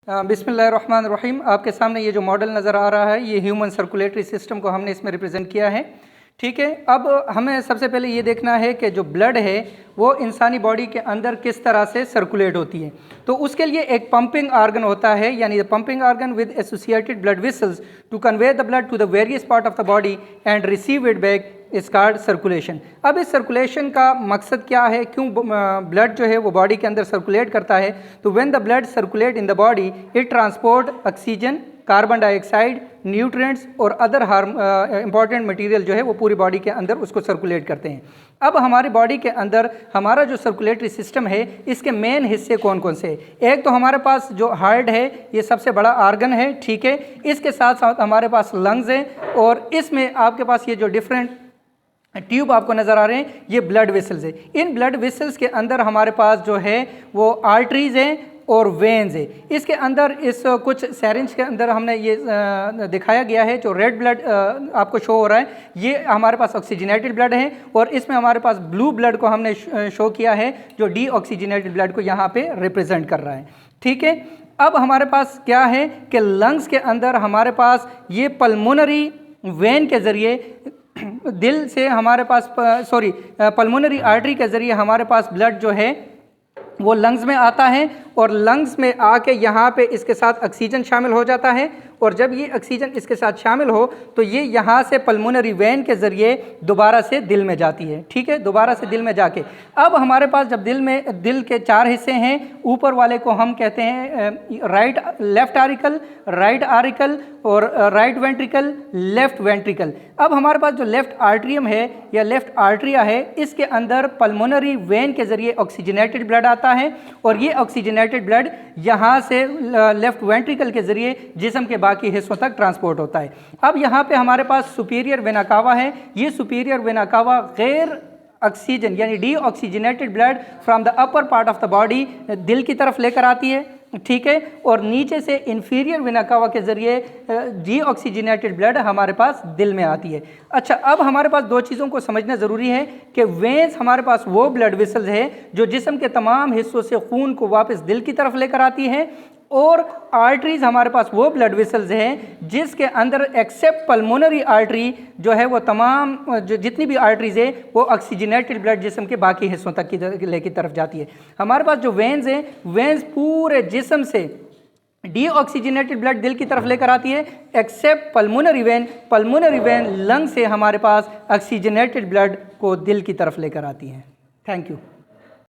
बिस्मिल्लाहिर्रहमानिर्रहीम। आपके सामने ये जो मॉडल नज़र आ रहा है ये ह्यूमन सर्कुलेटरी सिस्टम को हमने इसमें रिप्रेजेंट किया है। ठीक है, अब हमें सबसे पहले ये देखना है कि जो ब्लड है वो इंसानी बॉडी के अंदर किस तरह से सर्कुलेट होती है। तो उसके लिए एक पंपिंग आर्गन होता है, यानी the pumping organ with associated blood vessels to convey the blood to the various part of the body and receive it back is called circulation. अब इस सर्कुलेशन का मकसद क्या है, क्यों ब्लड जो है वो बॉडी के अंदर सर्कुलेट करता है? तो when the blood circulate in the body it transport oxygen, carbon dioxide, nutrients और अदर इंपॉर्टेंट मटेरियल जो है वो पूरी बॉडी के अंदर उसको सर्कुलेट करते हैं। अब हमारी बॉडी के अंदर हमारा जो सर्कुलेटरी सिस्टम है इसके मेन हिस्से कौन कौन से हैं? एक तो हमारे पास जो हार्ट है ये सबसे बड़ा आर्गन है, ठीक है। इसके साथ साथ हमारे पास लंग्स हैं और इसमें आपके पास ये जो डिफरेंट ट्यूब आपको नज़र आ रहे हैं ये ब्लड वेसल्स है। इन ब्लड वेसल्स के अंदर हमारे पास जो है वो आर्टरीज हैं और वेन्स है। इसके अंदर इस कुछ सैरिंज के अंदर हमने ये दिखाया गया है, जो रेड ब्लड आपको शो हो रहा है ये हमारे पास ऑक्सीजनेटेड ब्लड है और इसमें हमारे पास ब्लू ब्लड को हमने शो किया है जो डी ऑक्सीजनेटेड ब्लड को यहाँ पे रिप्रेजेंट कर रहा है, ठीक है। अब हमारे पास क्या है कि लंग्स के अंदर हमारे पास ये पल्मोनरी वेन के ज़रिए दिल से हमारे पास पल्मोनरी आर्टरी के ज़रिए हमारे पास ब्लड जो है वो लंग्स में आता है और लंग्स में आके यहाँ पे इसके साथ ऑक्सीजन शामिल हो जाता है और जब ये ऑक्सीजन इसके साथ शामिल हो तो ये यहाँ से पल्मोनरी वेन के ज़रिए दोबारा से दिल में जाती है, ठीक है, दोबारा से दिल में जाके। अब हमारे पास जब दिल के चार हिस्से हैं, ऊपर वाले को हम कहते हैं लेफ्ट आरिकल, राइट आरिकल और राइट वेंट्रिकल, लेफ्ट वेंट्रिकल। अब हमारे पास जो लेफ्ट आर्ट्रियम है या लेफ्ट आर्ट्रिया है इसके अंदर पल्मोनरी वेन के ज़रिए ऑक्सीजनेटेड ब्लड आता है और ये ऑक्सीजनेटेड ब्लड यहाँ से लेफ्ट वेंट्रिकल के ज़रिए जिस्म के बाकी हिस्सों तक ट्रांसपोर्ट होता है। अब यहाँ पे हमारे पास सुपीरियर वेना कावा है। ये सुपीरियर वेना कावा गैर ऑक्सीजन यानी D oxygenated blood from the upper part of the body दिल की तरफ लेकर आती है, ठीक है, और नीचे से इंफीरियर वेना कावा के ज़रिए डी ऑक्सीजनेटेड ब्लड हमारे पास दिल में आती है। अच्छा, अब हमारे पास दो चीज़ों को समझना ज़रूरी है कि वेन्स हमारे पास वो ब्लड वेसल्स है जो जिस्म के तमाम हिस्सों से खून को वापस दिल की तरफ लेकर आती है और आर्टरीज हमारे पास वो ब्लड वेसल्स हैं जिसके अंदर एक्सेप्ट पल्मोनरी आर्टरी जो है वो तमाम जो जितनी भी आर्टरीज है वो ऑक्सीजनेटेड ब्लड जिस्म के बाकी हिस्सों तक की तरफ जाती है। हमारे पास जो वेन्स हैं, वेन्स पूरे जिस्म से डी ऑक्सीजनेटेड ब्लड दिल की तरफ लेकर आती है एक्सेप्ट पल्मोनरी वेन लंग से हमारे पास ऑक्सीजनेटेड ब्लड को दिल की तरफ लेकर आती है। Thank you.